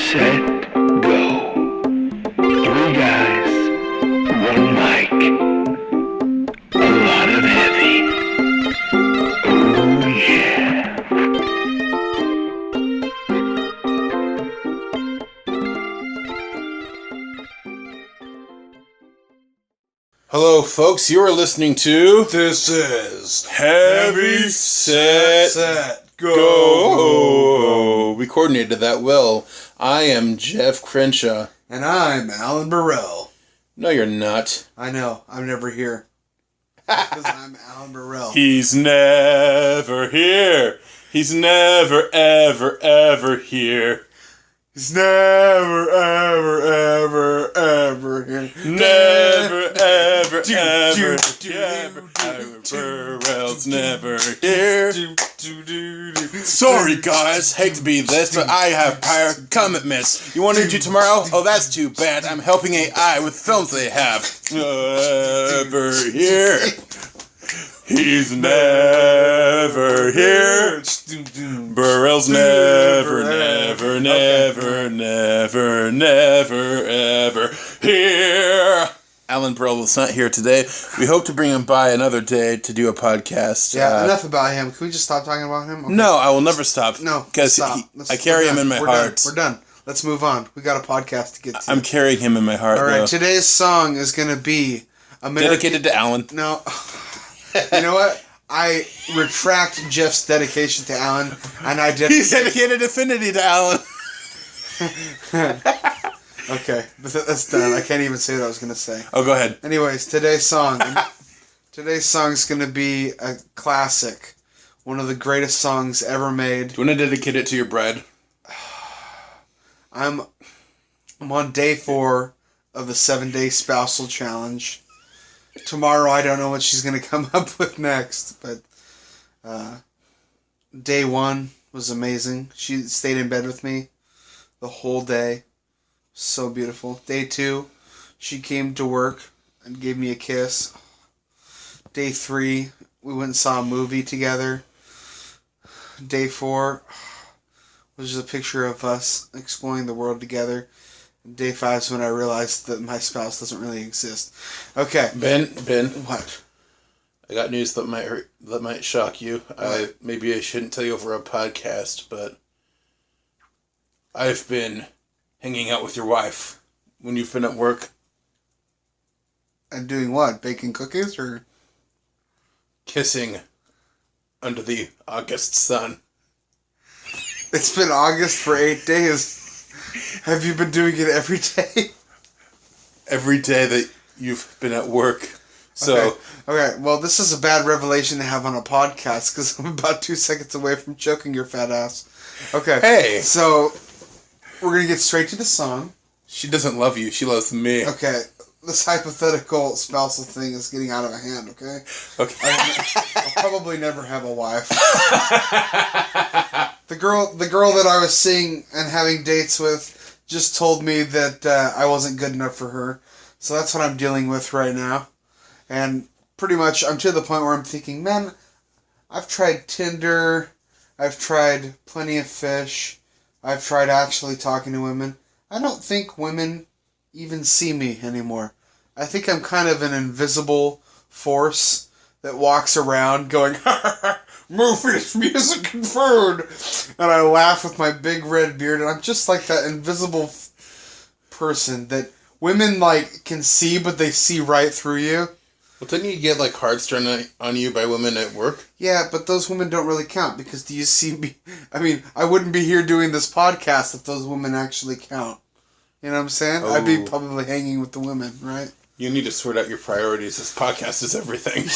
set, go. Three guys, one mic, a lot of heavy. Oh yeah. Hello, folks. You are listening to This is Heavy Set Go. We coordinated that well. I am Jeff Crenshaw. And I'm Alan Burrell. No, you're not. I know, I'm never here. Because I'm Alan Burrell. He's never here. He's never, ever, ever here. He's never, ever, ever, ever here. Never, ever, ever, ever. Burrell's never here. Sorry, guys. Hate to be this, but I have prior commitments. You want to do tomorrow? Oh, that's too bad. I'm helping AI with films they have. Never here. He's never here. Burrell's never, never, never, never, never, ever here. Alan Burrell is not here today. We hope to bring him by another day to do a podcast. Yeah, enough about him. Can we just stop talking about him? Okay. No, I will never stop. No, because I carry him in my heart. We're done. Let's move on. We got a podcast to get to. I'm carrying him in my heart. All right, though. Today's song is going to be Dedicated to Alan. No. You know what? I retract Jeff's dedication to Alan, and I did. He's dedicated affinity to Alan. Okay, but that's done. I can't even say what I was going to say. Oh, go ahead. Anyways, today's song is going to be a classic. One of the greatest songs ever made. Do you want to dedicate it to your bride? I'm on day 4 of the 7-day spousal challenge. Tomorrow, I don't know what she's going to come up with next, but day 1 was amazing. She stayed in bed with me the whole day. So beautiful. Day 2, she came to work and gave me a kiss. Day 3, we went and saw a movie together. Day 4 was just a picture of us exploring the world together. Day 5 is when I realized that my spouse doesn't really exist. Okay. Ben. What? I got news that might shock you. Maybe I shouldn't tell you over a podcast, but I've been hanging out with your wife when you've been at work. And doing what? Baking cookies or Kissing under the August sun. It's been August for 8 days. Have you been doing it every day? Every day that you've been at work. So Okay. Well, this is a bad revelation to have on a podcast because I'm about 2 seconds away from choking your fat ass. Okay. Hey. So we're gonna get straight to the song. She doesn't love you. She loves me. Okay. This hypothetical spousal thing is getting out of hand. Okay. Okay. I'll probably never have a wife. The girl that I was seeing and having dates with just told me that I wasn't good enough for her. So that's what I'm dealing with right now. And pretty much I'm to the point where I'm thinking, man, I've tried Tinder. I've tried Plenty of Fish. I've tried actually talking to women. I don't think women even see me anymore. I think I'm kind of an invisible force that walks around going, movies, music, and food. And I laugh with my big red beard, and I'm just like that invisible person that women can see, but they see right through you. Well, didn't you get hard strung on you by women at work? Yeah, but those women don't really count because do you see me? I mean, I wouldn't be here doing this podcast if those women actually count. You know what I'm saying? Oh. I'd be probably hanging with the women, right? You need to sort out your priorities. This podcast is everything.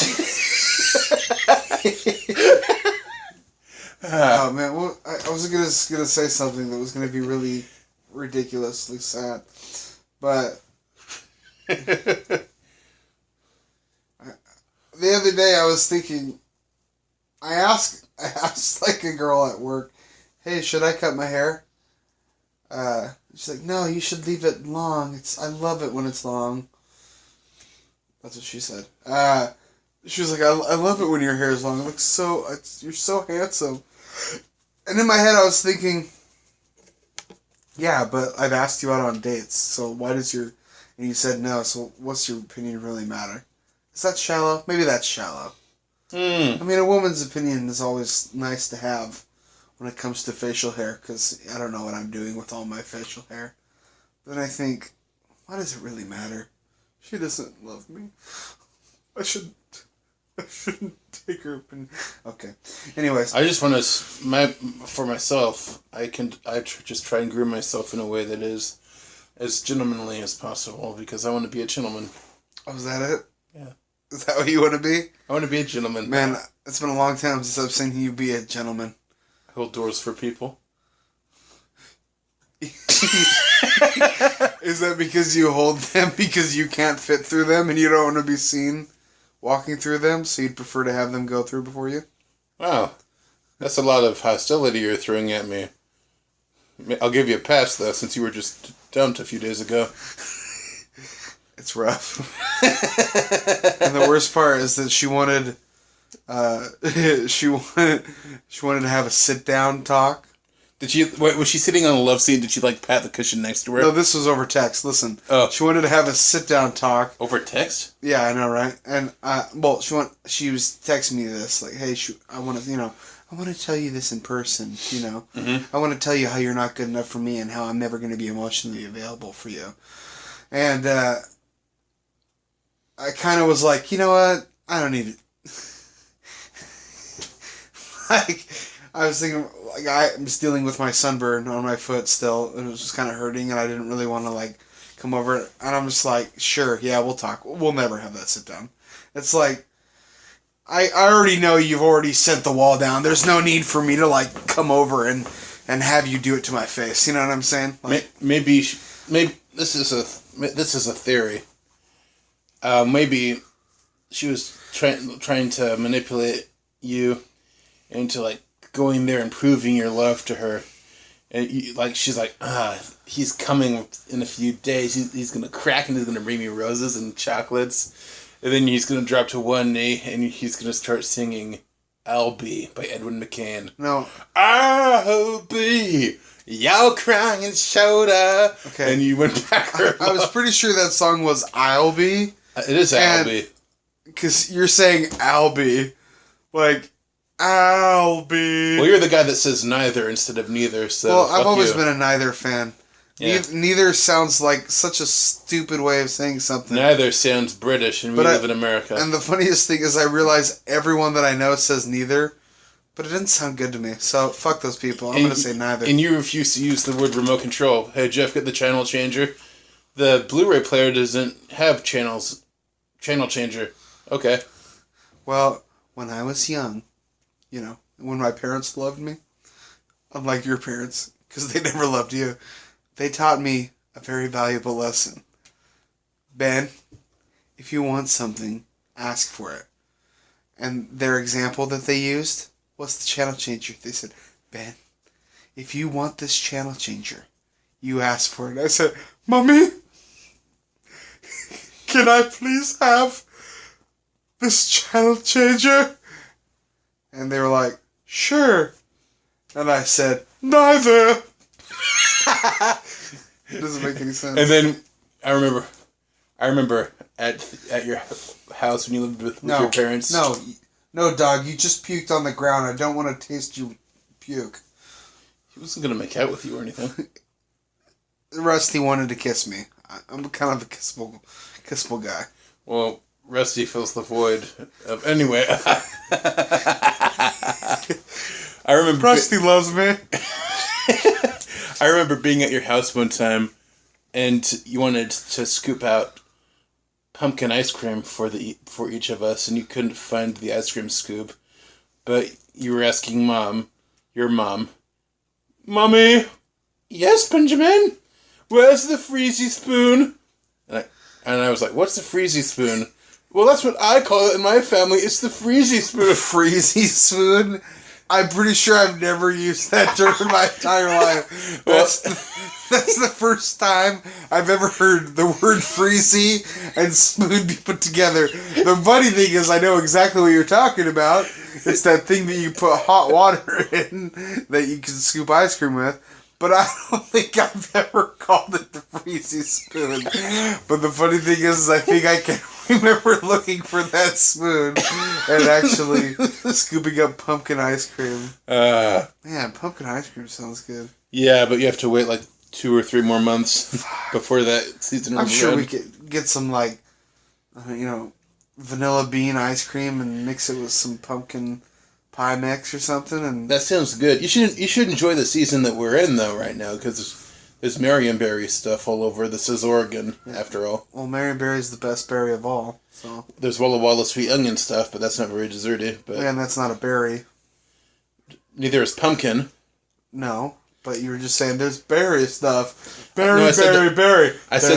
Oh man, well, I was gonna say something that was gonna be really ridiculously sad, but the other day I was thinking. I asked a girl at work, "Hey, should I cut my hair?" She's like, "No, you should leave it long. I love it when it's long." That's what she said. She was like, I love it when your hair is long. It looks you're so handsome. And in my head I was thinking, Yeah, but I've asked you out on dates, so why does your... And you said no, so what's your opinion really matter? Is that shallow? Maybe that's shallow. I mean, a woman's opinion is always nice to have when it comes to facial hair, because I don't know what I'm doing with all my facial hair. Then I think, why does it really matter? She doesn't love me. I shouldn't take her opinion. Okay. Anyways. I just want to, for myself, just try and groom myself in a way that is as gentlemanly as possible, because I want to be a gentleman. Oh, is that it? Yeah. Is that what you want to be? I want to be a gentleman. Man, it's been a long time since I've seen you be a gentleman. Hold doors for people. Is that because you hold them because you can't fit through them and you don't want to be seen walking through them, so you'd prefer to have them go through before you? Wow. That's a lot of hostility you're throwing at me. I'll give you a pass, though, since you were just dumped a few days ago. It's rough. And the worst part is that she wanted she wanted to have a sit-down talk. Was she sitting on a love seat? Did she, pat the cushion next to her? No, this was over text. Listen. Oh. She wanted to have a sit-down talk. Over text? Yeah, I know, right? And, she was texting me this, like, hey, I want to tell you this in person, Mm-hmm. I want to tell you how you're not good enough for me and how I'm never going to be emotionally available for you. And, I kind of was like, you know what? I don't need it. I was thinking, I'm just dealing with my sunburn on my foot still, and it was just kind of hurting, and I didn't really want to, come over, and I'm just like, sure, yeah, we'll talk. We'll never have that sit down. It's like, I already know you've already sent the wall down. There's no need for me to, come over and have you do it to my face. You know what I'm saying? Maybe this is a theory. Maybe she was trying to manipulate you into, going there and proving your love to her. And she's like, he's coming in a few days. He's going to crack and he's going to bring me roses and chocolates. And then he's going to drop to one knee and he's going to start singing I'll Be by Edwin McCain. No. I'll be your crying shoulder. Okay. And you went back. I was pretty sure that song was I'll Be. It is I'll Be. Because you're saying I'll Be. I'll be... Well, you're the guy that says neither instead of neither, so well, I've always been a neither fan. Yeah. Neither sounds like such a stupid way of saying something. Neither sounds British, and we live in America. And the funniest thing is I realize everyone that I know says neither, but it didn't sound good to me. So, fuck those people. I'm going to say neither. And you refuse to use the word remote control. Hey, Jeff, get the channel changer. The Blu-ray player doesn't have channel changer. Okay. Well, when I was young... when my parents loved me, unlike your parents, because they never loved you, they taught me a very valuable lesson. Ben, if you want something, ask for it. And their example that they used was the channel changer. They said, Ben, if you want this channel changer, you ask for it. I said, Mommy, can I please have this channel changer? And they were like, sure. And I said, neither. It doesn't make any sense. And then I remember at your house when you lived with your parents. No, dog. You just puked on the ground. I don't want to taste you puke. He wasn't gonna make out with you or anything. Rusty wanted to kiss me. I'm kind of a kissable guy. Well, Rusty fills the void of anyway. I remember Rusty loves me. I remember being at your house one time, and you wanted to scoop out pumpkin ice cream for each of us, and you couldn't find the ice cream scoop, but you were asking your mom, Mommy, yes, Benjamin, where's the freezy spoon? And I was like, what's the freezy spoon? Well, that's what I call it in my family. It's the freezy spoon. Freezy spoon? I'm pretty sure I've never used that term in my entire life. That's the first time I've ever heard the word freezy and spoon be put together. The funny thing is I know exactly what you're talking about. It's that thing that you put hot water in that you can scoop ice cream with. but I don't think I've ever called it the Freezy Spoon. But the funny thing is I think I can remember looking for that spoon and actually scooping up pumpkin ice cream. Man, pumpkin ice cream sounds good. Yeah, but you have to wait like 2 or 3 more months before that season. I'm sure we could get some vanilla bean ice cream and mix it with some pumpkin pie mix or something. And that sounds good. You should enjoy the season that we're in though right now because there's Marionberry stuff all over. This is Oregon, after all. Well, Marionberry is the best berry of all. So there's Walla Walla sweet onion stuff, but that's not very desserty. But and that's not a berry. Neither is pumpkin. No. But you were just saying there's berry stuff. Berry. I said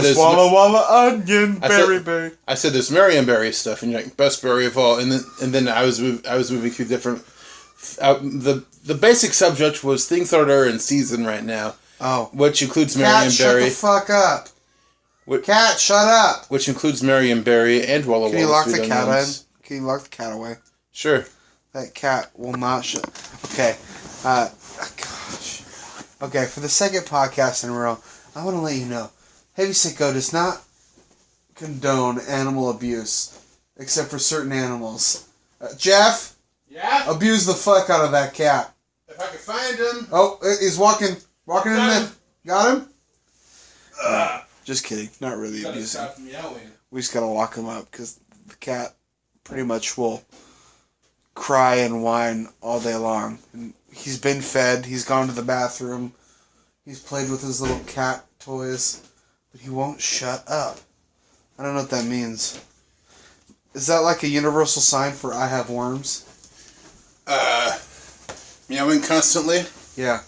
there's Walla Walla onion, berry. I said there's Marionberry stuff, and you're like, best berry of all. And then I was moving through different. The basic subject was things that are in season right now. Oh. Which includes Cat, shut Marionberry. the fuck up. Cat, shut up. Which includes Marionberry and Walla Walla. Can you lock sweet the cat onions. in? Can you lock the cat away? Sure. That cat will not shut. Okay. Gosh. Okay, for the second podcast in a row, I want to let you know, Heavy Sicko does not condone animal abuse, except for certain animals. Jeff? Yeah? Abuse the fuck out of that cat. If I can find him. Oh, he's walking in there. Got him? Just kidding. Not really abusing. Stop him yelling. We just gotta lock him up, because the cat pretty much will cry and whine all day long. And he's been fed, he's gone to the bathroom, he's played with his little cat toys, but he won't shut up. I don't know what that means. Is that like a universal sign for I have worms? Meowing constantly? Yeah.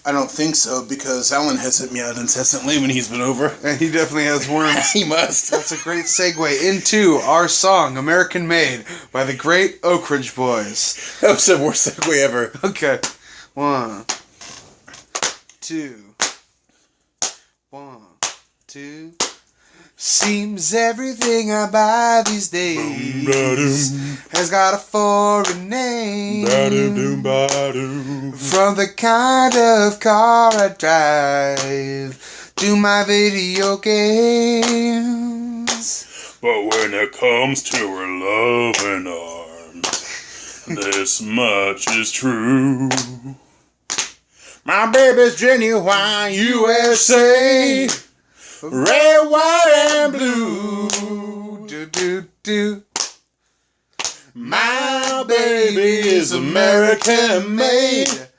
I don't think so, because Alan hasn't meowed incessantly when he's been over. And he definitely has worms. He must. That's a great segue into our song, American Made, by the great Oak Ridge Boys. That was the worst segue ever. Okay. 1, 2. 1, 2. Seems everything I buy these days has got a foreign name. From the kind of car I drive to my video games. But when it comes to her loving arms, this much is true. My baby's genuine USA. Red, white, and blue. Do, do, do. My baby is American made.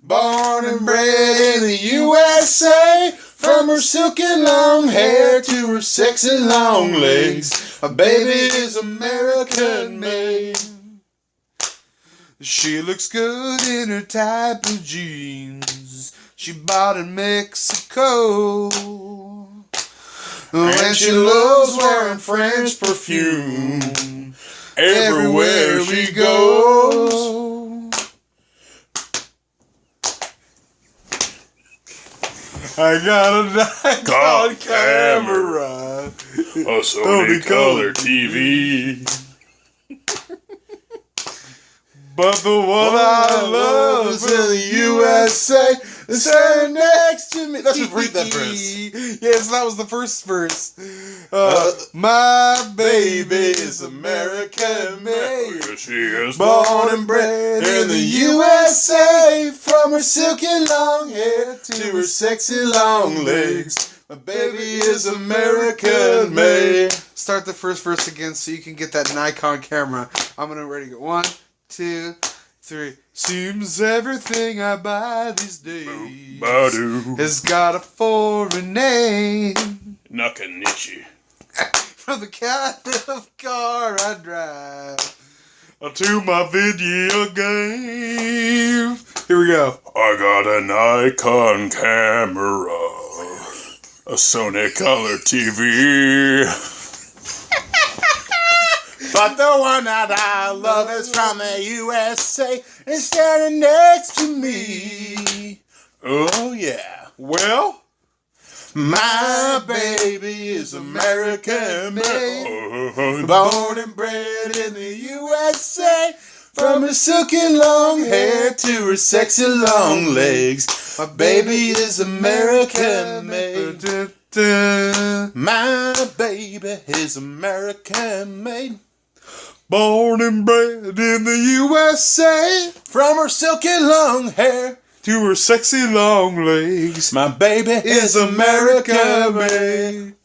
Born and bred in the USA. From her silky long hair to her sexy long legs. My baby is American made. She looks good in her tight blue jeans she bought in Mexico. And she loves wearing French perfume everywhere she goes. I got a Nikon camera, A Sony Color TV. but the one I love is in the USA. Stand next to me. Let's read that verse. Yes, that was the first verse. My baby is American made. She is Born and bred in the USA. From her silky long hair to her sexy long legs. My baby is American made. Start the first verse again so you can get that Nikon camera. I'm gonna ready to go. 1, 2, 3. Seems everything I buy these days Badu. has got a foreign name. Nakanichi. From the kind of car I drive to my video game. Here we go. I got a Nikon camera. A Sony Color TV. But the one that I love is from the USA and standing next to me. Oh yeah. Well, my baby is American made. Born and bred in the USA. From her silky long hair to her sexy long legs. My baby is American made. My baby is American made. Born and bred in the USA. From her silky long hair To her sexy long legs. my baby is American made.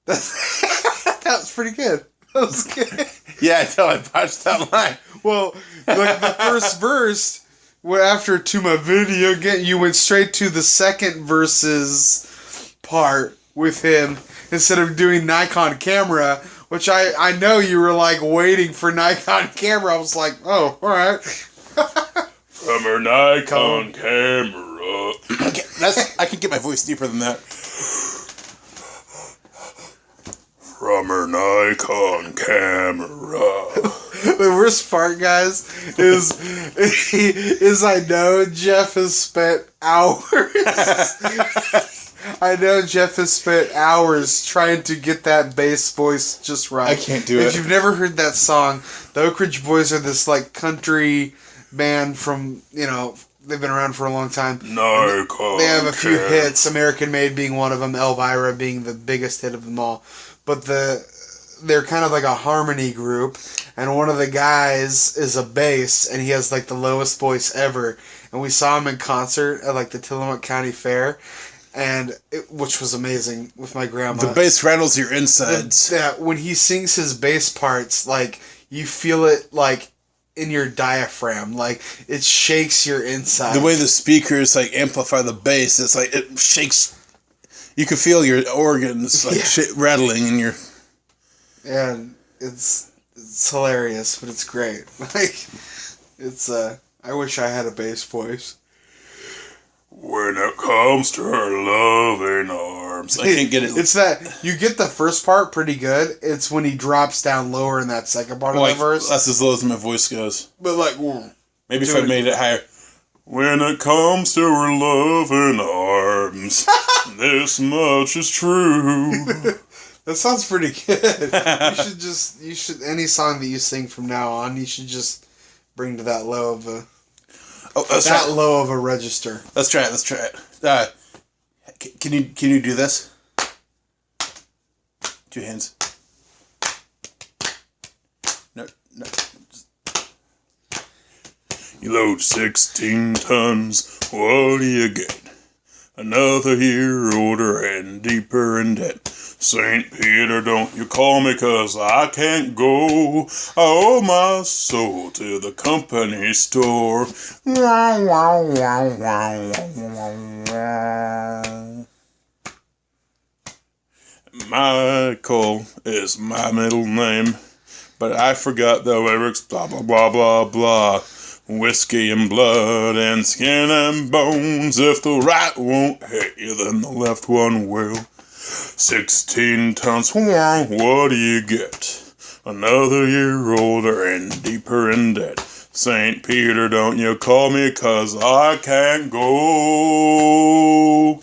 That was pretty good. That was good. Yeah, until I botched that line. Well, like the first verse, after To My Video, you went straight to the second verses part with him instead of doing Nikon camera, which I know you were like waiting for Nikon camera. I was like, oh, all right. From her Nikon camera. Okay, I can get my voice deeper than that. From her Nikon camera. The worst part, guys, is I know Jeff has spent hours. I know Jeff has spent hours trying to get that bass voice just right. I can't do it. If you've never heard that song, the Oak Ridge Boys are this like country band from, they've been around for a long time. Nikon. They have a few hits, American Made being one of them, Elvira being the biggest hit of them all. But they're kind of like a harmony group, and one of the guys is a bass, and he has like the lowest voice ever. And we saw him in concert at like the Tillamook County Fair, which was amazing with my grandma. The bass rattles your insides. When he sings his bass parts, like you feel it like in your diaphragm, like it shakes your inside. The way the speakers like amplify the bass, it's like it shakes. You can feel your organs like rattling in your. And it's hilarious, but it's great. Like I wish I had a bass voice. When it comes to her loving arms. I can't get it. It's that you get the first part pretty good. It's when he drops down lower in that second part of the verse. That's as low as my voice goes. But like, maybe if I made it higher. When it comes to her loving arms, this much is true. That sounds pretty good. You should any song that you sing from now on, you should just bring to that low of a low of a register. Let's try it. Can you do this? 2 hands. No. You load 16 tons, what do you get? Another year older and deeper in debt. St. Peter, don't you call me 'cause I can't go. I owe my soul to the company store. Michael is my middle name, but I forgot the lyrics, blah, blah, blah, blah, blah. Whiskey and blood and skin and bones. If the right won't hit you, then the left one will. 16 tons, what do you get? Another year older and deeper in debt. St. Peter, don't you call me 'cause I can't go.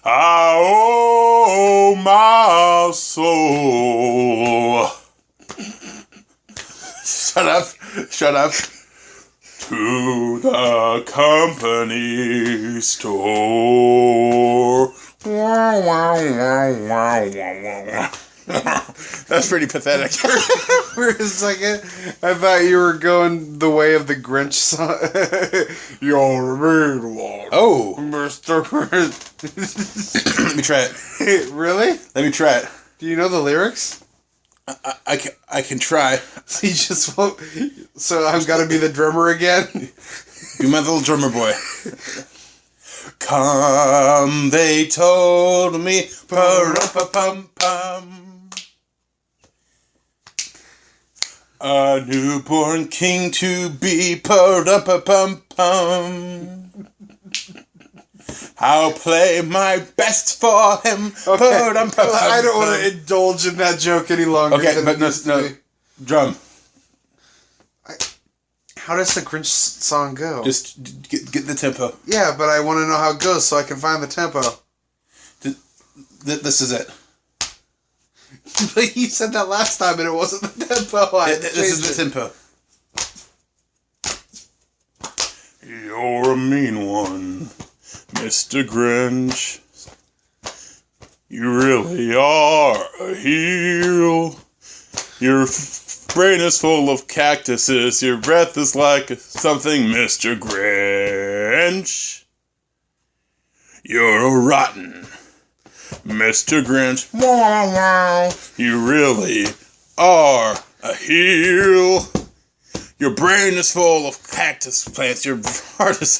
I owe my soul. Shut up. To the company store. That's pretty pathetic. For a second, I thought you were going the way of the Grinch song. You're a mean one. Oh. Mr. Let me try it. Really? Let me try it. Do you know the lyrics? I can try. He just won't. So I've got to be the drummer again? Be my little drummer boy. Come, they told me. Pa-rum-pa-pum-pum. A newborn king to be. Pa-rum-pa-pum-pum. I'll play my best for him. Okay. I don't want to indulge in that joke any longer. Okay, but no. Drum. How does the Grinch song go? Just get the tempo. Yeah, but I want to know how it goes so I can find the tempo. This is it. But you said that last time and it wasn't the tempo. This is the tempo. You're a mean one, Mr. Grinch. You really are a heel. Your brain is full of cactuses. Your breath is like something, Mr. Grinch. You're a rotten Mr. Grinch. You really are a heel. Your brain is full of cactus plants. Your heart is...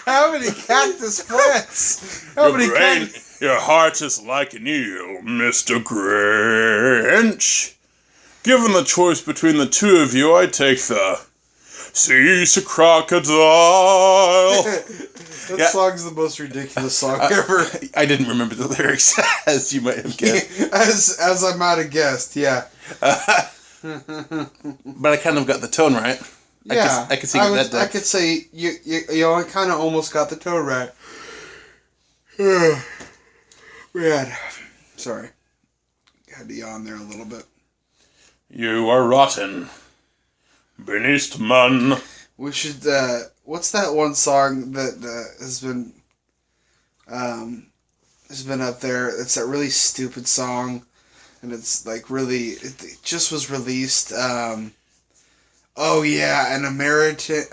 How many cactus plants? How many cactus... Your heart is like an eel, Mr. Grinch. Given the choice between the two of you, I take the sea crocodile. That song's the most ridiculous song ever. I didn't remember the lyrics, as you might have guessed. as I might have guessed, yeah. But I kind of got the tone right. Yeah, I could sing it that depth. I could say you I kind of almost got the tone right. Man, sorry, had to yawn there a little bit. You are rotten, beneath man. We should. What's that one song that has been up there? It's that really stupid song, and it's like really. It just was released. Oh yeah, an American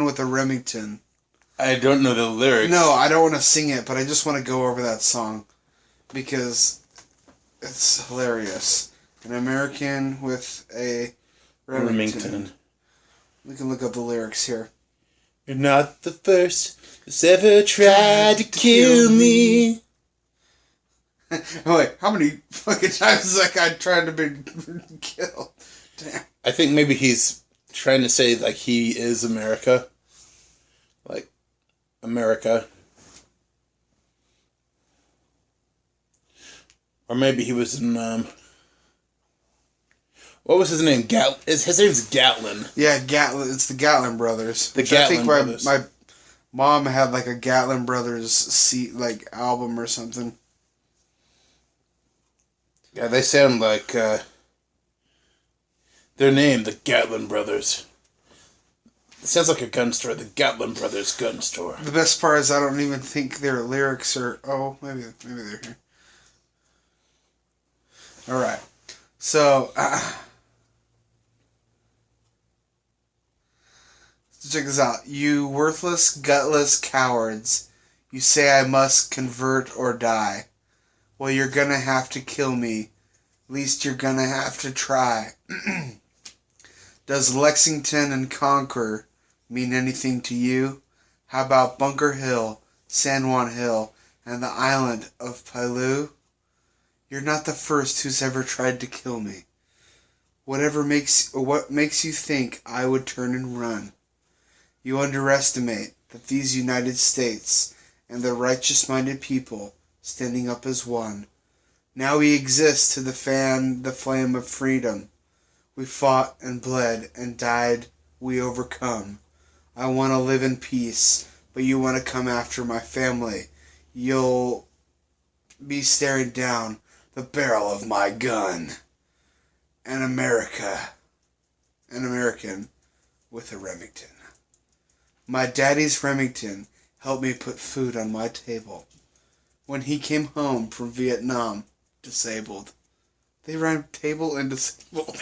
with a Remington. I don't know the lyrics. No, I don't want to sing it, but I just want to go over that song because it's hilarious. An American with a Remington. We can look up the lyrics here. You're not the first that's ever tried to kill me. Wait, how many fucking times has that guy tried to be killed? Damn. I think maybe he's trying to say, like, he is America. Like, America. Or maybe he was in, what was his name? His name's Gatlin. Yeah, Gatlin. It's the Gatlin brothers. The Gatlin brothers. My mom had like a Gatlin brothers album or something. Yeah, they sound like their name, the Gatlin Brothers. It sounds like a gun store, the Gatlin Brothers gun store. The best part is I don't even think their lyrics are. Oh, maybe they're here. All right, so. Check this out. You worthless, gutless cowards. You say I must convert or die. Well, you're gonna have to kill me. At least you're gonna have to try. Does Lexington and Concord mean anything to you? How about Bunker Hill, San Juan Hill, and the island of Palau? You're not the first who's ever tried to kill me. What makes you think I would turn and run? You underestimate that these United States and the righteous-minded people standing up as one. Now we exist to fan the flame of freedom. We fought and bled and died, we overcome. I want to live in peace, but you want to come after my family. You'll be staring down the barrel of my gun. An American with a Remington. My daddy's Remington helped me put food on my table. When he came home from Vietnam, disabled. They rhyme table and disabled.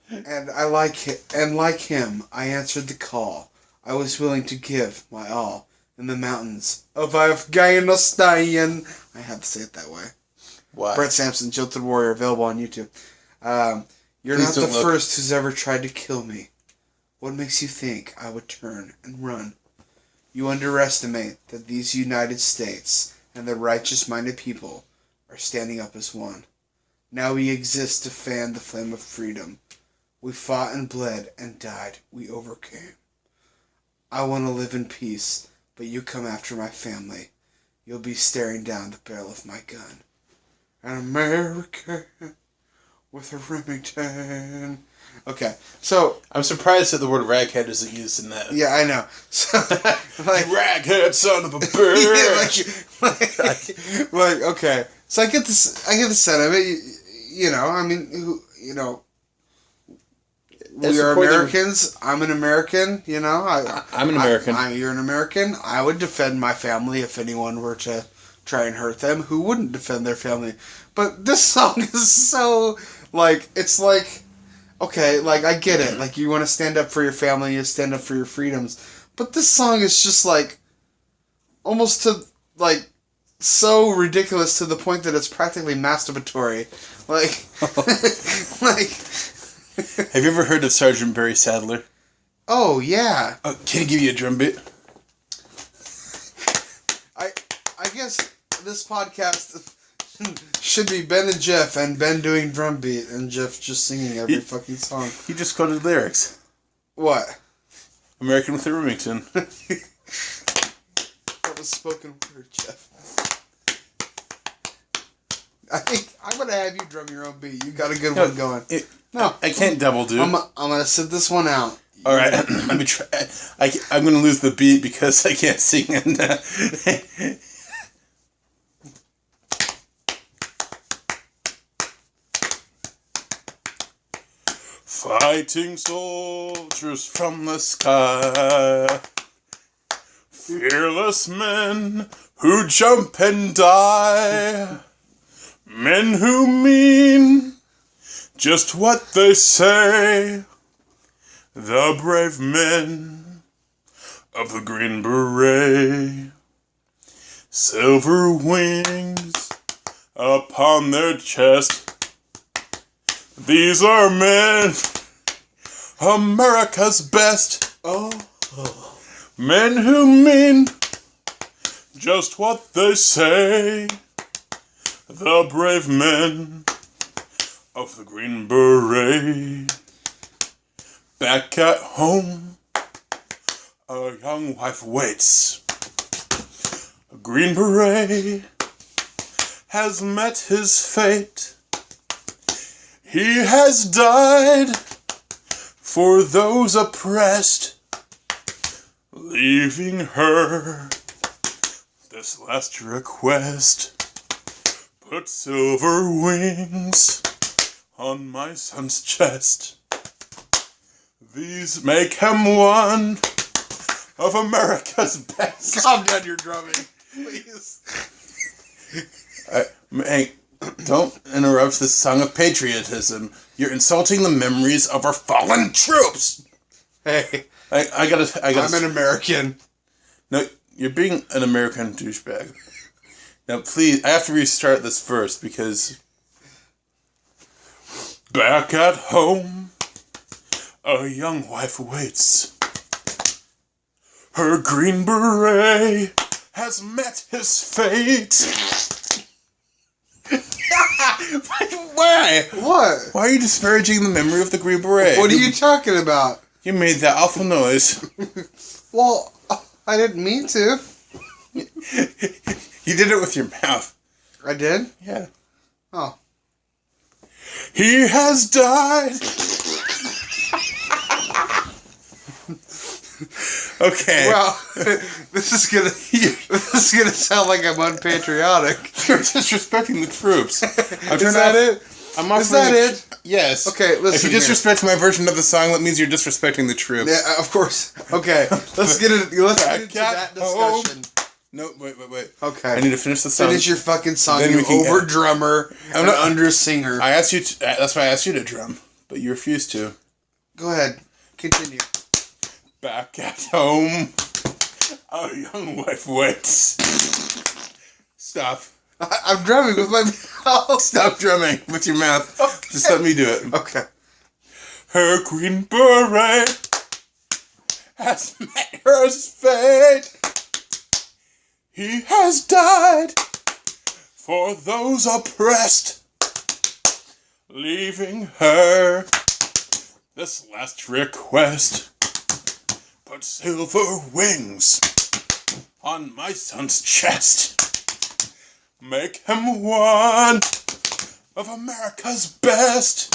And like him, I answered the call. I was willing to give my all in the mountains of Afghanistan. I have to say it that way. Why? Brett Sampson, Jilted Warrior, available on YouTube. You're Please not the don't look. first who's ever tried to kill me. What makes you think I would turn and run? You underestimate that these United States and the righteous-minded people are standing up as one. Now we exist to fan the flame of freedom. We fought and bled and died. We overcame. I want to live in peace, but you come after my family. You'll be staring down the barrel of my gun. An American with a Remington. Okay, so I'm surprised that the word raghead isn't used in that. yeah, I know. So like Raghead, son of a bitch. like okay. So I get this. I get the sense of it. we are Americans. I'm an American, you know. I'm an American. You're an American. I would defend my family if anyone were to try and hurt them. Who wouldn't defend their family? But this song is so, like, it's like, okay, like, I get it. Like, you want to stand up for your family, you stand up for your freedoms. But this song is just, like, almost to, like, so ridiculous to the point that it's practically masturbatory. Like, like... Have you ever heard of Sergeant Barry Sadler? Oh, yeah. Can he give you a drum beat? I guess this podcast should be Ben and Jeff, and Ben doing drum beat, and Jeff just singing every fucking song. You just quoted lyrics. What? American with the Remington. That was spoken word, Jeff. I think I'm going to have you drum your own beat. You got a good one going. No, I can't double do. I'm going to sit this one out. All right, let me try. I'm going to lose the beat because I can't sing. And fighting soldiers from the sky, fearless men who jump and die, men who mean just what they say, the brave men of the Green Beret, silver wings upon their chest. These are men, America's best. Oh. Men who mean just what they say, the brave men of the Green Beret. Back at home, a young wife waits. A Green Beret has met his fate. He has died for those oppressed, leaving her this last request. Put silver wings on my son's chest. These make him one of America's best. Calm down your drumming, please. Hey, don't interrupt this song of patriotism. You're insulting the memories of our fallen troops. Hey, I gotta. I'm an American. No, you're being an American douchebag. Now, please, I have to restart this first because... Back at home, a young wife waits. Her Green Beret has met his fate. Why? What? Why are you disparaging the memory of the Green Beret? What are you talking about? You made that awful noise. Well, I didn't mean to. You did it with your mouth. I did? Yeah. Oh. He has died. Okay. Well, this is gonna sound like I'm unpatriotic. You're disrespecting the troops. Is that it? Is that it? Yes. Okay, listen. If you disrespect my version of the song, that means you're disrespecting the troops. Yeah, of course. Okay, let's get into that discussion. No, wait. Okay. I need to finish the song. Finish your fucking song, Then you we can over drummer and not- under singer. I asked you. That's why I asked you to drum, but you refused to. Go ahead. Continue. Back at home, a young wife waits. Stop. I'm drumming with my mouth. Stop drumming with your mouth. Okay. Just let me do it. Okay. Her Green Beret has met her fate. He has died for those oppressed, leaving her this last request. Put silver wings on my son's chest. Make him one of America's best.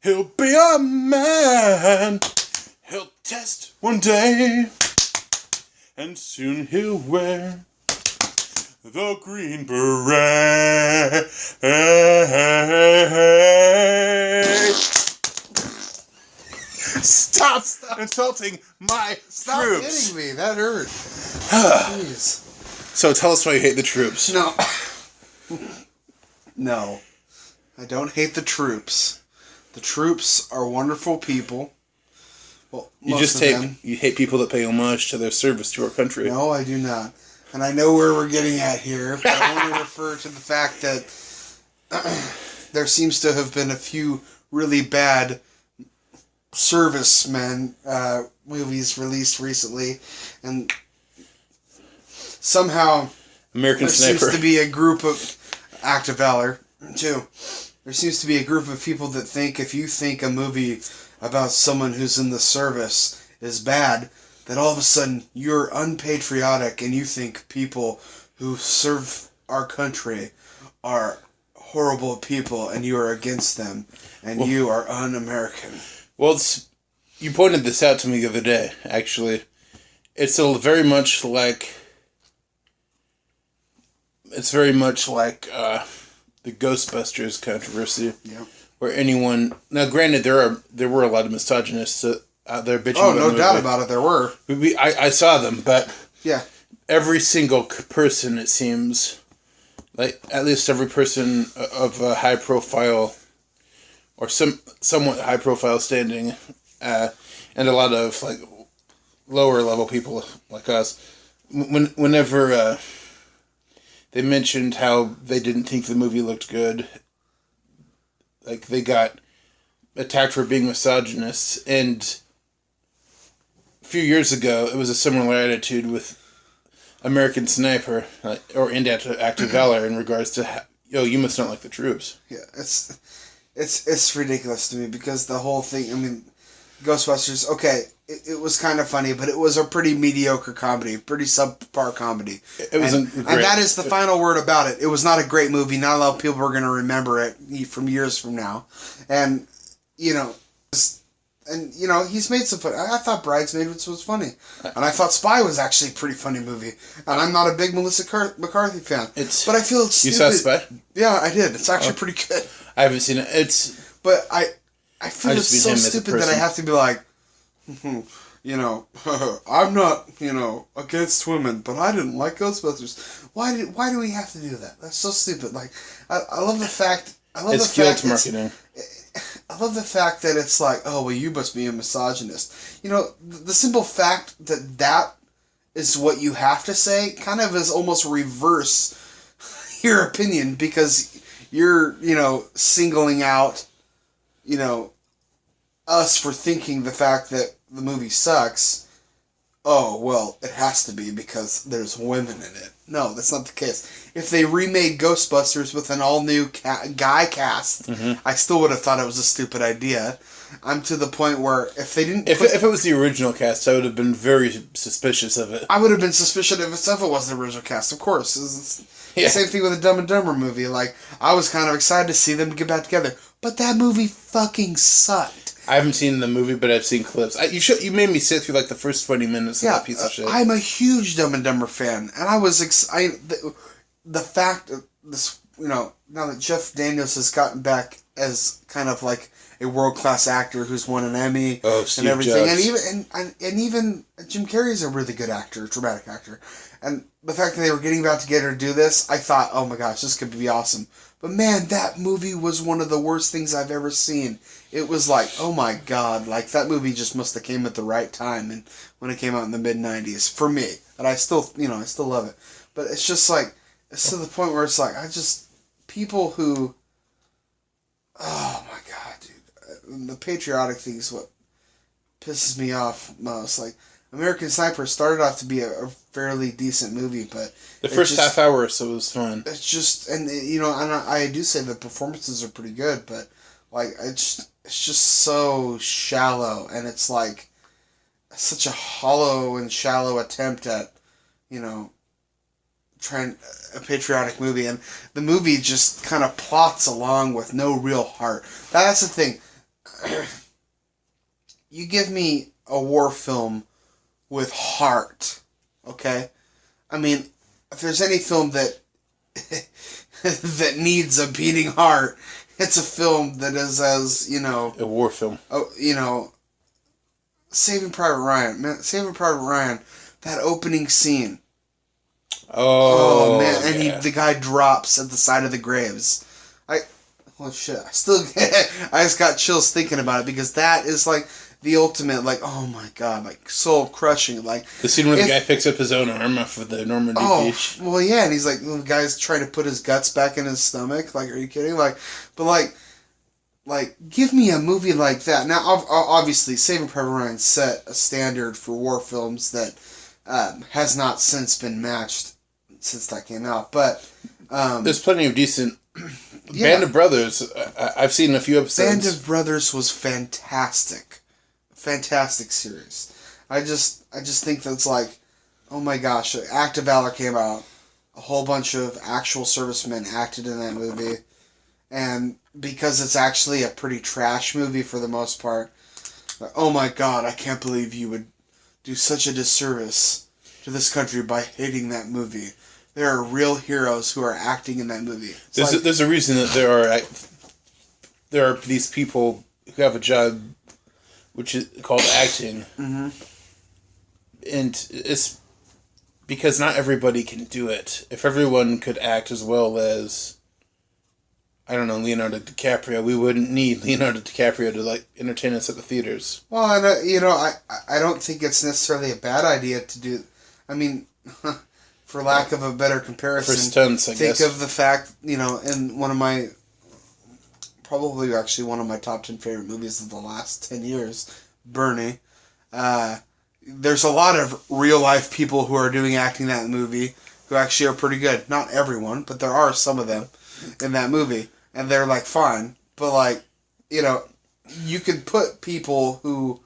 He'll be a man. He'll test one day. And soon he'll wear the Green Beret. Stop insulting my Stop troops. hitting me. That hurt. Jeez. So tell us why you hate the troops. No. No. I don't hate the troops. The troops are wonderful people. Well, You most just of hate them. you hate people that pay homage to their service to our country. No, I do not. And I know where we're getting at here, but I want to refer to the fact that there seems to have been a few really bad servicemen movies released recently, and somehow American there Sniper. seems to be a group of Act of Valor too. There seems to be a group of people that think if you think a movie about someone who's in the service is bad, that all of a sudden you're unpatriotic and you think people who serve our country are horrible people and you are against them and you are un-American. Well, you pointed this out to me the other day, actually. It's very much like the Ghostbusters controversy. Yeah. Where anyone... Now, granted, there were a lot of misogynists out there bitching Oh, about no the doubt movie. about it, there were. I saw them, but Yeah. every single person, it seems, like at least every person of a high profile or somewhat high profile standing, and a lot of like lower level people like us, whenever they mentioned how they didn't think the movie looked good, like they got attacked for being misogynists. And a few years ago, it was a similar attitude with American Sniper, or Act of Valor, in regards to, you must not like the troops. Yeah, it's ridiculous to me because the whole thing, I mean, Ghostbusters, okay, it was kind of funny, but it was a pretty mediocre comedy, pretty subpar comedy. It wasn't and great. that is the final word about it. It was not a great movie. Not a lot of people are going to remember it from years from now. And, he's made some fun. I thought Bridesmaids was funny. And I thought Spy was actually a pretty funny movie. And I'm not a big Melissa McCarthy fan. But I feel it's stupid. You saw Spy? Yeah, I did. It's actually pretty good. I haven't seen it. But I feel it's so him as a stupid that I person. have to be like, I'm not, against women, but I didn't like Ghostbusters. Why do we have to do that? That's so stupid. Like, I love the fact. It's guilt marketing. I love the fact that it's like, oh, well, you must be a misogynist. The simple fact that is what you have to say kind of is almost reverse your opinion because you're, singling out, us for thinking the fact that the movie sucks. Oh, well, it has to be because there's women in it. No, that's not the case. If they remade Ghostbusters with an all-new guy cast, I still would have thought it was a stupid idea. I'm to the point where if they didn't... If it was the original cast, I would have been very suspicious of it. I would have been suspicious if it was the original cast, of course. It's the same thing with the Dumb and Dumber movie. Like, I was kind of excited to see them get back together. But that movie fucking sucked. I haven't seen the movie, but I've seen clips. You made me sit through like the first 20 minutes of that piece of shit. I'm a huge Dumb and Dumber fan, and I was excited. The fact of this, now that Jeff Daniels has gotten back as kind of like a world class actor who's won an Emmy and everything, Jobs. and even Jim Carrey is a really good actor, dramatic actor, and the fact that they were getting back together to do this, I thought, oh my gosh, this could be awesome. But man, that movie was one of the worst things I've ever seen. It was like, oh my god, like that movie just must have came at the right time and when it came out in the mid-90s for me. And I still, I still love it. But it's just like, it's to the point where it's like, people who, oh my god, dude. The patriotic thing is what pisses me off most. Like, American Sniper started off to be a fairly decent movie, but the first half hour or so was fun. It's just, and I do say the performances are pretty good, but like it's just so shallow, and it's like such a hollow and shallow attempt at trying a patriotic movie, and the movie just kind of plots along with no real heart. That's the thing. You give me a war film with heart, okay? I mean, if there's any film that that needs a beating heart, it's a film that is as, A war film. Saving Private Ryan, man. Saving Private Ryan, that opening scene. Oh man, and yeah. the guy drops at the side of the graves. Oh shit! I just got chills thinking about it because that is like the ultimate, like, oh my god, like soul crushing, like The scene where the guy picks up his own arm off of the Normandy beach. Well, yeah, and he's like, the guy's trying to put his guts back in his stomach. Like, are you kidding? Like, but like, give me a movie like that. Now, obviously, Saving Private Ryan set a standard for war films that has not since been matched since that came out. But there's plenty of decent. Band of Brothers. I've seen a few episodes. Band of Brothers was fantastic, fantastic series. I just think that's like, oh my gosh, Act of Valor came out. A whole bunch of actual servicemen acted in that movie, and because it's actually a pretty trash movie for the most part, like, oh my god, I can't believe you would do such a disservice to this country by hating that movie. There are real heroes who are acting in that movie. There's a reason that there are these people who have a job which is called acting. Mm-hmm. And it's because not everybody can do it. If everyone could act as well as, I don't know, Leonardo DiCaprio, we wouldn't need Leonardo DiCaprio to like entertain us at the theaters. Well, and I don't think it's necessarily a bad idea to do. I mean, for lack of a better comparison, For stunts, I guess. Think of the fact, in probably actually one of my top 10 favorite movies of the last 10 years, Bernie. There's a lot of real life people who are doing acting in that movie who actually are pretty good. Not everyone, but there are some of them in that movie. And they're like fine. But like, you could put people who,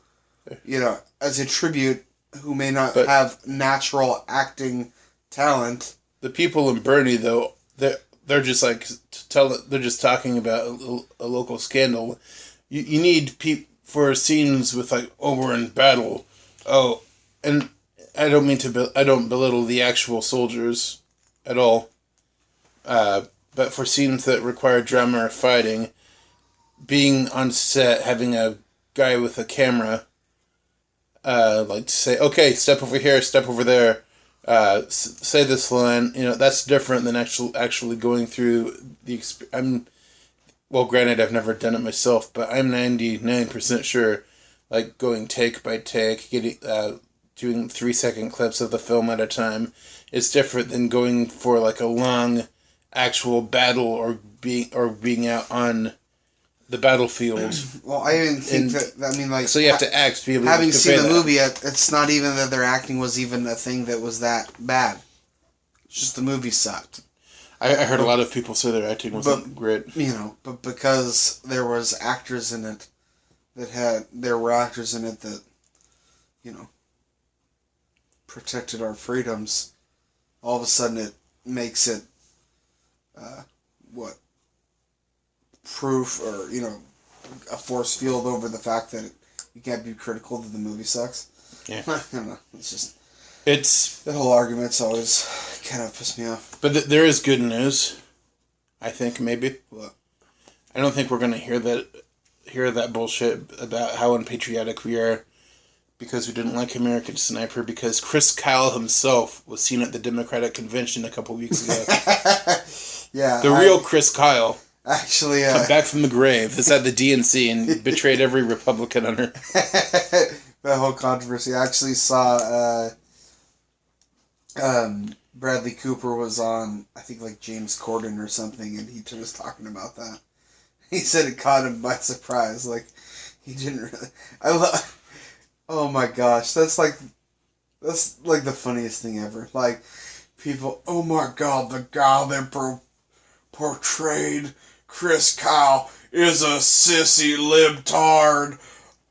as a tribute who may not have natural acting talent. The people in Bernie, though, they're just like they're just talking about a local scandal. You need for scenes with like, oh, we're in battle. Oh, and I don't belittle the actual soldiers at all. But for scenes that require drama or fighting, being on set, having a guy with a camera, like to say, okay, step over here, step over there. Say this line, that's different than actually going through the experience. Well, granted, I've never done it myself, but I'm 99% sure, like, going take by take, doing 3-second clips of the film at a time, is different than going for, like, a long actual battle or being out on the battlefield. Well, I even think that, so you have to act to be able to having seen the that. movie, it's not even that their acting was even a thing that was that bad. It's just the movie sucked. I heard a lot of people say their acting wasn't great. But because there was actors in it there were actors in it that, protected our freedoms, all of a sudden it makes it, proof or, a force field over the fact that you can't be critical that the movie sucks. Yeah. I don't know. It's the whole argument's always kind of pissed me off. But there is good news, I think, maybe. What? I don't think we're going to hear that bullshit about how unpatriotic we are because we didn't like American Sniper, because Chris Kyle himself was seen at the Democratic Convention a couple weeks ago. Yeah. The real Chris Kyle. Actually, come back from the grave. Is at the DNC and betrayed every Republican on her. That whole controversy. I actually saw Bradley Cooper was on, I think, like James Corden or something, and he was talking about that. He said it caught him by surprise. Like, he didn't really... Oh my gosh, that's like the funniest thing ever. Like, people, oh my god, the guy that portrayed Chris Kyle is a sissy libtard.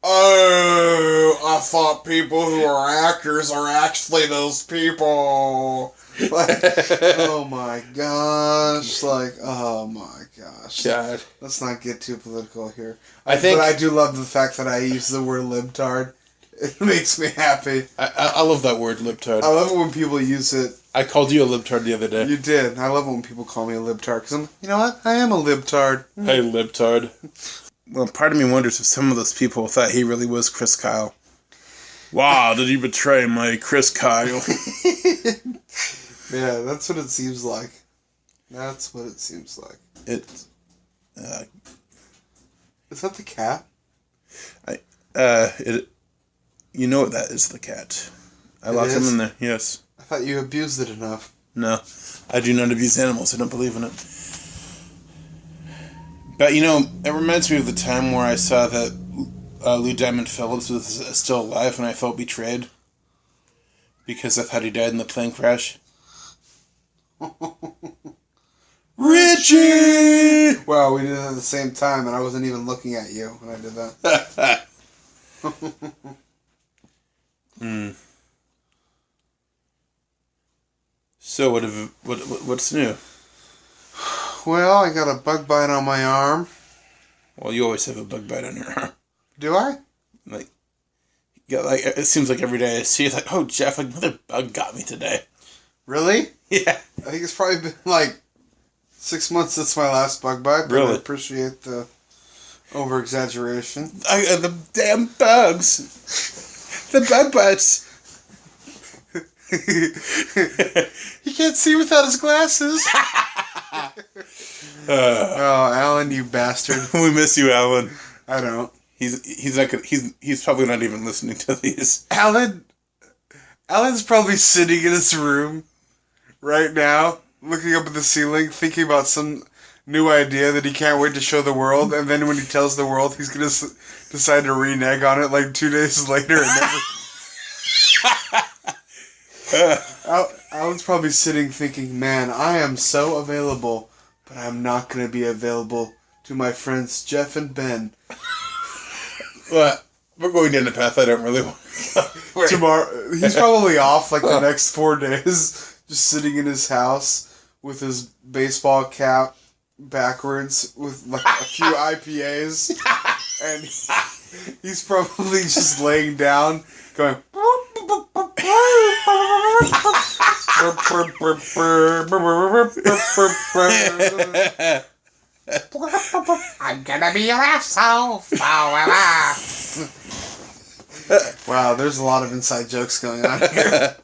Oh, I thought people who are actors are actually those people. Like, oh my gosh. Like, oh my gosh. God. Let's not get too political here. But I do love the fact that I use the word libtard. It makes me happy. I love that word, libtard. I love it when people use it. I called you a libtard the other day. You did. I love it when people call me a libtard, because you know what? I am a libtard. Hey, libtard. Well, part of me wonders if some of those people thought he really was Chris Kyle. Wow, did you betray my Chris Kyle? Yeah, that's what it seems like. That's what it seems like. It's, Is that the cat? you know what that is, the cat. I It locked him is? in there, yes. I thought you abused it enough. No, I do not abuse animals. I don't believe in it. But, it reminds me of the time where I saw that Lou Diamond Phillips was still alive and I felt betrayed. Because I thought he died in the plane crash. Richie! Wow, we did it at the same time, and I wasn't even looking at you when I did that. So what's new? Well, I got a bug bite on my arm. Well, you always have a bug bite on your arm. Do I? It seems like every day I see it, oh, Jeff, another bug got me today. Really? Yeah. I think it's probably been 6 months since my last bug bite, but Really? I appreciate the over-exaggeration. The damn bugs. The bug bites. He can't see without his glasses. Oh, Alan, you bastard. We miss you, Alan. I don't. He's probably not even listening to these. Alan's probably sitting in his room right now, looking up at the ceiling, thinking about some new idea that he can't wait to show the world, and then when he tells the world, he's going to decide to renege on it 2 days later and never... Alan's probably sitting thinking, man, I am so available, but I'm not going to be available to my friends Jeff and Ben. Well, we're going down the path I don't really want to go. Tomorrow, he's probably off the next 4 days, just sitting in his house with his baseball cap backwards with a few IPAs, and he's probably just laying down, going. I'm gonna be your asshole forever. Wow, there's a lot of inside jokes going on here.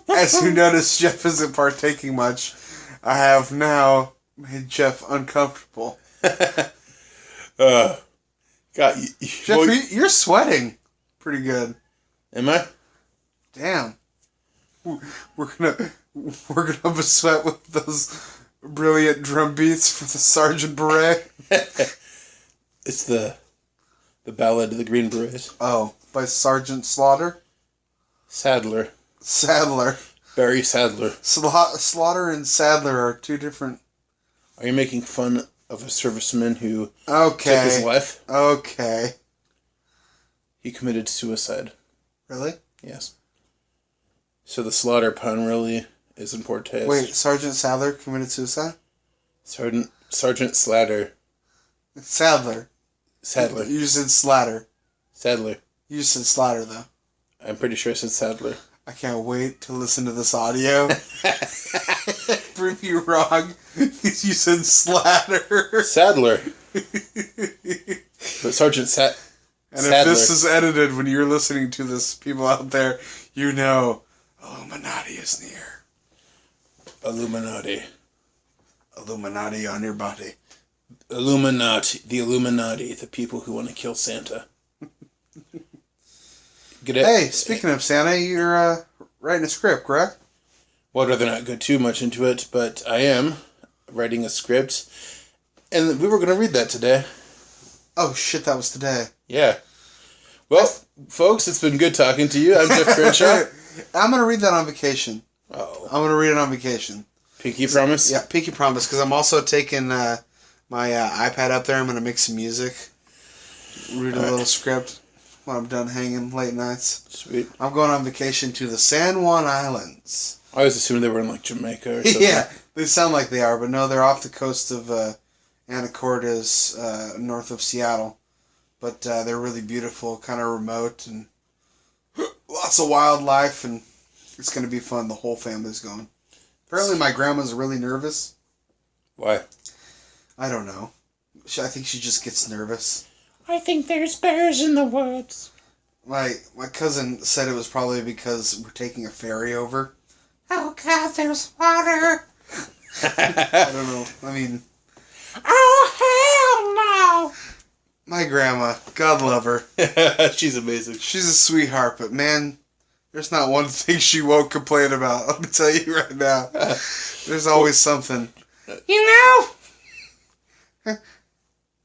As you notice, Jeff isn't partaking much. I have now made Jeff uncomfortable. God, Jeff, you're sweating pretty good. Am I? Damn. We're gonna sweat with those brilliant drum beats for the Sergeant Beret. It's the Ballad of the Green Berets. Oh, by Sergeant Slaughter? Sadler. Barry Sadler. Slaughter and Sadler are two different... Are you making fun of a serviceman who took his life? Okay. He committed suicide. Really? Yes. So the slaughter pun really is in poor taste. Wait, Sergeant Sadler committed suicide? Sergeant Slatter. Sadler. You said Slatter. Sadler. You said Slatter, though. I'm pretty sure I said Sadler. I can't wait to listen to this audio. Prove you wrong. You said Slatter. Sadler. But Sergeant Sadler. And if this is edited when you're listening to this, people out there, you know Illuminati is near. Illuminati on your body. The Illuminati, the people who want to kill Santa. Hey, speaking of Santa, you're writing a script, correct? Well, I'd rather not go too much into it, but I am writing a script, and we were going to read that today. Oh, shit, that was today. Yeah. Well, folks, it's been good talking to you. I'm Jeff Crenshaw. I'm going to read that on vacation. Oh. I'm going to read it on vacation. Pinky promise? Yeah, pinky promise, because I'm also taking my iPad up there. I'm going to make some music, read a little script when I'm done hanging late nights. Sweet. I'm going on vacation to the San Juan Islands. I was assuming they were in, Jamaica or something. Yeah, they sound like they are, but no, they're off the coast of Anacortes, north of Seattle. But they're really beautiful, kind of remote, and lots of wildlife, and it's going to be fun. The whole family's going. Apparently my grandma's really nervous. Why? I don't know. I think she just gets nervous. I think there's bears in the woods. My cousin said it was probably because we're taking a ferry over. Oh God, there's water. I don't know. I mean, Oh hell no! my grandma, God love her. She's amazing. She's a sweetheart, but man, there's not one thing she won't complain about. Let me tell you right now. There's always something. You know,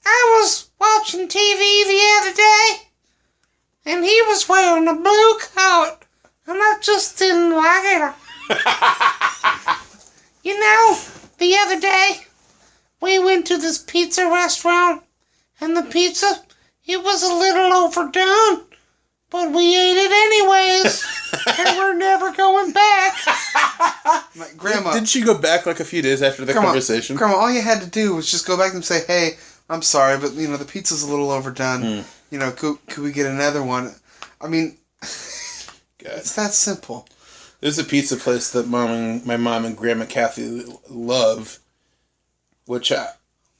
I was watching TV the other day, and he was wearing a blue coat, and I just didn't like it. You know, the other day, we went to this pizza restaurant, and the pizza, it was a little overdone, but we ate it anyways, and we're never going back. My grandma. Didn't she go back like a few days after the conversation? Grandma, all you had to do was just go back and say, hey, I'm sorry, but, you know, the pizza's a little overdone. You know, could we get another one? I mean, it's that simple. There's a pizza place that my mom and Grandma Kathy love, which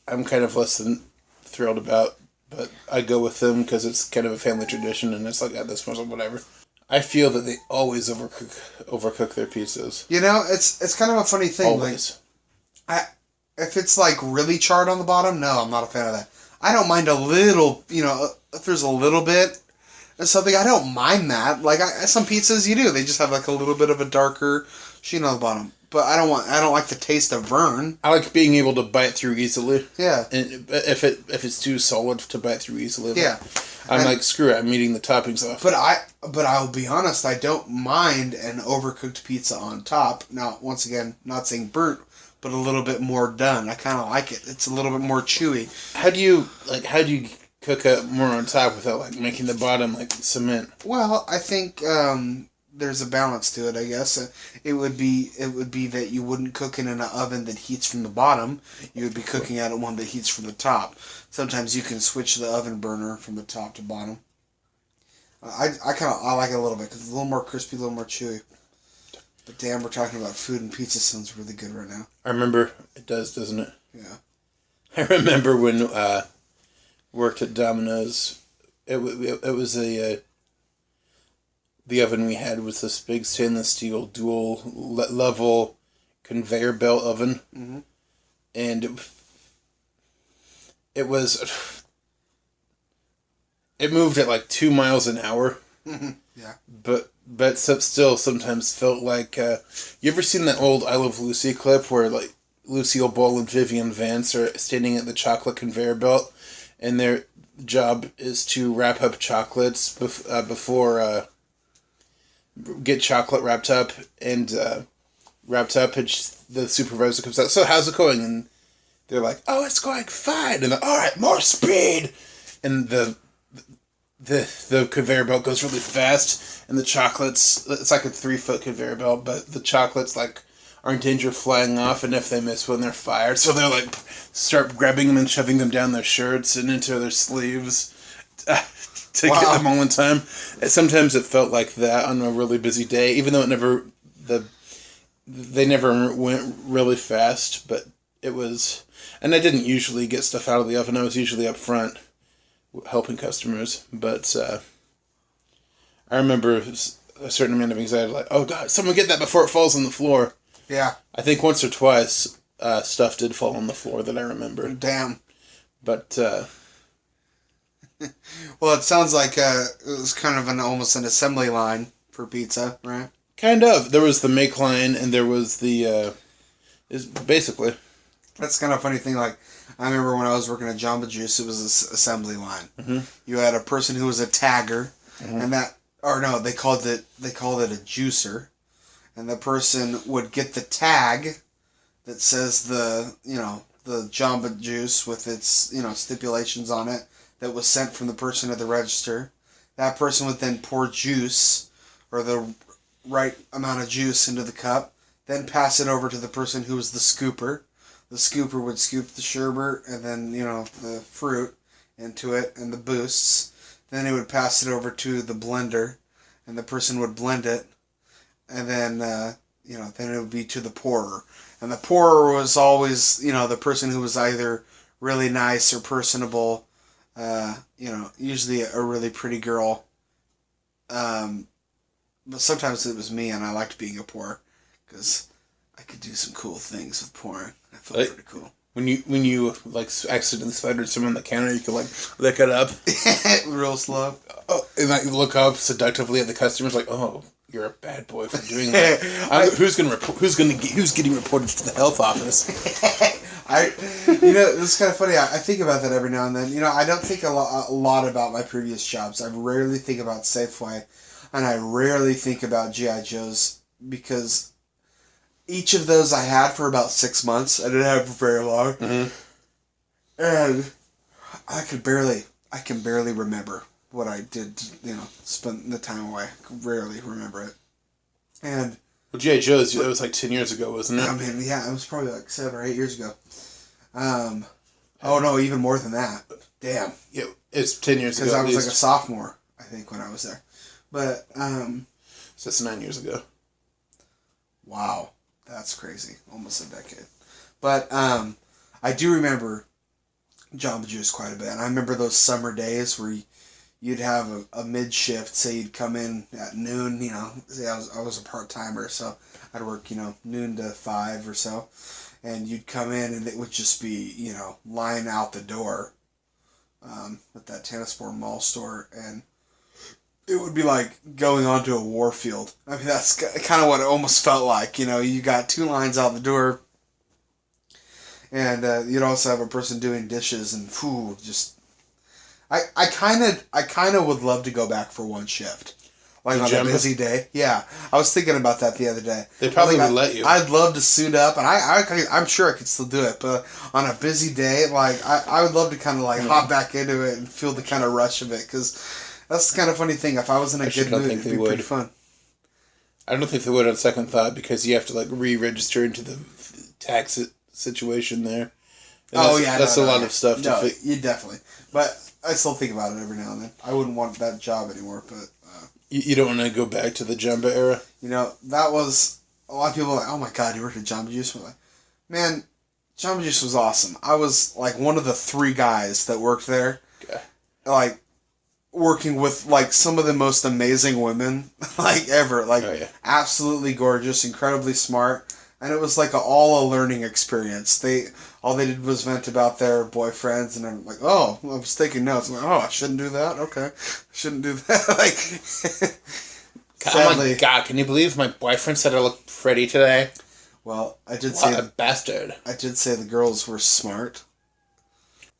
I'm kind of less than thrilled about, but I go with them because it's kind of a family tradition, and it's like, this much or whatever. I feel that they always overcook their pizzas. You know, it's kind of a funny thing. Always. Like, if it's like really charred on the bottom, no, I'm not a fan of that. I don't mind a little, you know, if there's a little bit or something, I don't mind that. Like, some pizzas you do, they just have like a little bit of a darker sheen on the bottom. But I don't like the taste of burn. I like being able to bite through easily. Yeah. And if it's too solid to bite through easily. Yeah. I'm like, screw it, I'm eating the toppings off. But I'll be honest, I don't mind an overcooked pizza on top. Now, once again, not saying burnt, but a little bit more done. I kind of like it. It's a little bit more chewy. How do you cook up more on top without like making the bottom like cement? Well, I think there's a balance to it, I guess. It would be that you wouldn't cook it in an oven that heats from the bottom. You would be cooking at one that heats from the top. Sometimes you can switch the oven burner from the top to bottom. I like it a little bit because it's a little more crispy, a little more chewy. But damn, we're talking about food, and pizza sounds really good right now. I remember, it does, doesn't it? Yeah. I remember when worked at Domino's. It was the oven we had was this big stainless steel dual level conveyor belt oven, and it moved at like 2 miles an hour. Yeah. But still sometimes felt like you ever seen that old I Love Lucy clip where like Lucille Ball and Vivian Vance are standing at the chocolate conveyor belt, and their job is to wrap up chocolates before get chocolate wrapped up, and the supervisor comes out. So how's it going? And they're like, oh, it's going fine. And they're, all right, more speed. And the conveyor belt goes really fast, and the chocolates, it's like a 3-foot conveyor belt, but the chocolates like are in danger of flying off, and if they miss one, they're fired. So they're like, start grabbing them and shoving them down their shirts and into their sleeves to get them all in time. Sometimes it felt like that on a really busy day, even though they never went really fast, but it was, and I didn't usually get stuff out of the oven. I was usually up front helping customers, but I remember a certain amount of anxiety, like, oh God, someone get that before it falls on the floor. Yeah. I think once or twice stuff did fall on the floor that I remember. Damn. But well, it sounds like it was kind of almost an assembly line for pizza, right? kind of. There was the make line, and there was the is basically. That's kind of a funny thing. Like, I remember when I was working at Jamba Juice, it was an assembly line. Mm-hmm. You had a person who was a tagger, Mm-hmm. and they called it a juicer, and the person would get the tag that says the Jamba Juice with its stipulations on it that was sent from the person at the register. That person would then pour juice or the right amount of juice into the cup, then pass it over to the person who was the scooper. The scooper would scoop the sherbet and then, the fruit into it and the boosts. Then he would pass it over to the blender, and the person would blend it. And then, then it would be to the pourer. And the pourer was always, the person who was either really nice or personable, Usually a really pretty girl. But sometimes it was me, and I liked being a porn because I could do some cool things with porn. I felt pretty cool. When you like accidentally spidered someone on the counter, you could like lick it up real slow. Oh, and like look up seductively at the customers, like, "Oh, you're a bad boy for doing that." Who's getting reported to the health office? It's kind of funny. I think about that every now and then. I don't think a lot about my previous jobs. I rarely think about Safeway, and I rarely think about G.I. Joe's because each of those I had for about 6 months. I didn't have it for very long, and I can barely remember what I did. Spend the time away. I can rarely remember it, and. Well, G.I. Joe's, that was like 10 years ago, wasn't it? I mean, yeah, it was probably like 7 or 8 years ago. Oh no, even more than that. Damn. Yeah, it's 10 years ago. Because I was like a sophomore, I think, when I was there. But, so that's 9 years ago. Wow. That's crazy. Almost a decade. But, I do remember Jamba Juice quite a bit. And I remember those summer days where you'd have a mid-shift, say you'd come in at noon, say I was a part-timer, so I'd work, noon to 5 or so, and you'd come in and it would just be, line out the door at that Tannisport Mall store, and it would be like going onto a war field. I mean, that's kind of what it almost felt like, you got 2 lines out the door, and you'd also have a person doing dishes, and just... I kind of would love to go back for one shift, like on a busy day. Yeah, I was thinking about that the other day. They probably would let you. I'd love to suit up, and I'm sure I could still do it. But on a busy day, like I would love to kind of like hop back into it and feel the kind of rush of it, because that's the kind of funny thing. If I was in a good mood, it'd be pretty fun. I don't think they would on second thought, because you have to like re-register into the tax situation there. And that's a lot of stuff. You definitely, but. I still think about it every now and then. I wouldn't want that job anymore, but... You don't want to go back to the Jamba era? That was... A lot of people were like, oh my god, you worked at Jamba Juice? I'm like, man, Jamba Juice was awesome. I was, like, one of the 3 guys that worked there. Okay. Like, working with, like, some of the most amazing women, like, ever. Like, absolutely gorgeous, incredibly smart. And it was, like, all a learning experience. All they did was vent about their boyfriends, and I'm like, oh, I was taking notes. I'm like, oh, I shouldn't do that? Okay. I shouldn't do that. Like, sadly, oh my god, can you believe my boyfriend said I look pretty today? Well, I did say... a bastard. I did say the girls were smart.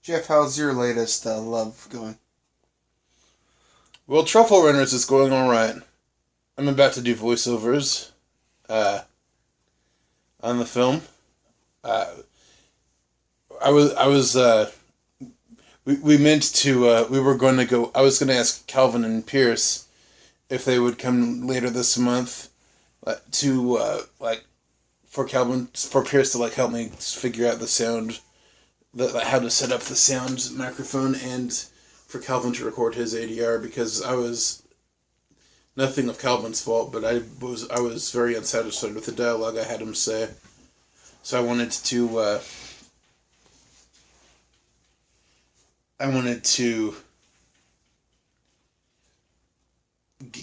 Jeff, how's your latest love going? Well, Truffle Runners is going alright. I'm about to do voiceovers on the film. We meant to, we were going to go, I was going to ask Calvin and Pierce if they would come later this month for Pierce to like help me figure out the sound, how to set up the sound microphone, and for Calvin to record his ADR, because nothing of Calvin's fault, but I was very unsatisfied with the dialogue I had him say. So I wanted to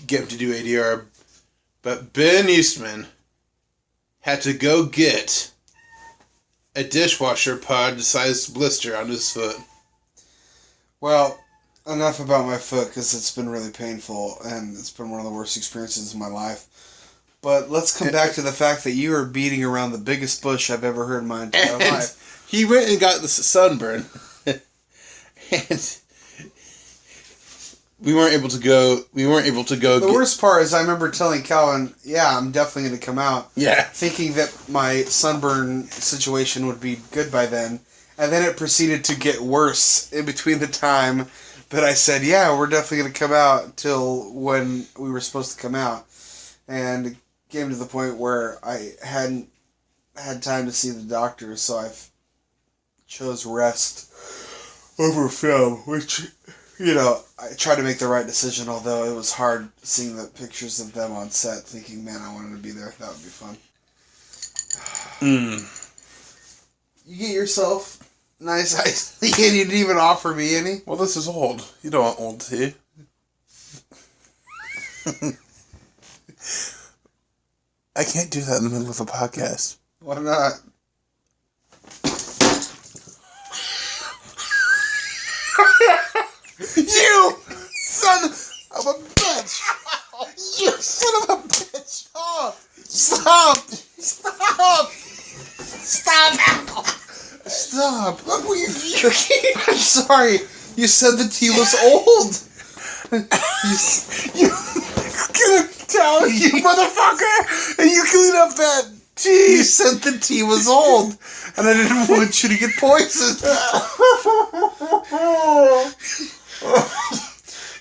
get him to do ADR, but Ben Eastman had to go get a dishwasher pod-sized blister on his foot. Well, enough about my foot, because it's been really painful, and it's been one of the worst experiences of my life. But let's come back to the fact that you are beating around the biggest bush I've ever heard in my entire life. He went and got the sunburn. And we weren't able to go. The worst part is I remember telling Calvin, yeah, I'm definitely going to come out. Yeah. Thinking that my sunburn situation would be good by then. And then it proceeded to get worse in between the time that I said, yeah, we're definitely going to come out till when we were supposed to come out. And it came to the point where I hadn't had time to see the doctor, so I chose rest over film, which, I tried to make the right decision, although it was hard seeing the pictures of them on set, thinking, man, I wanted to be there. That would be fun. You get yourself nice iced tea, and you didn't even offer me any. Well, this is old. You don't want old tea. I can't do that in the middle of a podcast. Why not? You son of a bitch! You son of a bitch! Stop! Stop! Stop! Stop! Look what I'm sorry. You said the tea was old. You gonna tell you motherfucker, and you clean up that tea. You said the tea was old, and I didn't want you to get poisoned.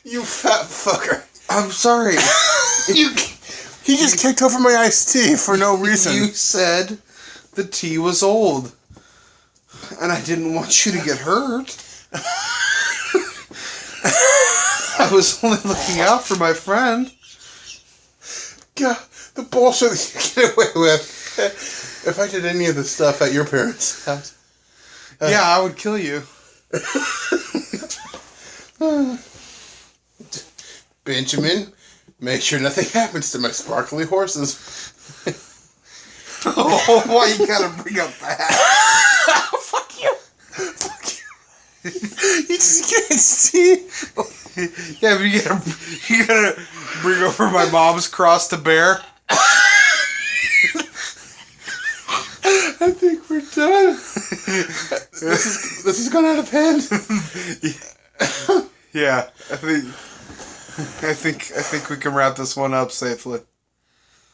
You fat fucker. I'm sorry. He just kicked over my iced tea for no reason. You said the tea was old, and I didn't want you to get hurt. I was only looking out for my friend. God, the bullshit that you get away with. If I did any of this stuff at your parents' house. Yeah, I would kill you. Benjamin, make sure nothing happens to my sparkly horses. Oh, why you gotta bring up that? Fuck you. Fuck you. You just can't see. Yeah, but you gotta bring over my mom's cross to bear. I think we're done. This is going out of hand. Yeah, I think we can wrap this one up safely.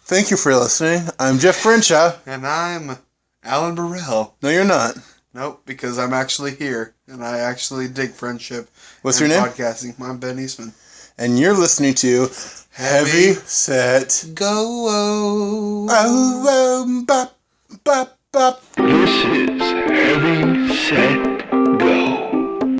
Thank you for listening. I'm Jeff Brinshaw. And I'm Alan Burrell. No, you're not. Nope, because I'm actually here, and I actually dig friendship. What's and your name? Podcasting. I'm Ben Eastman. And you're listening to Heavy Set Go. Oh, bop, bop, bop. This is Heavy Set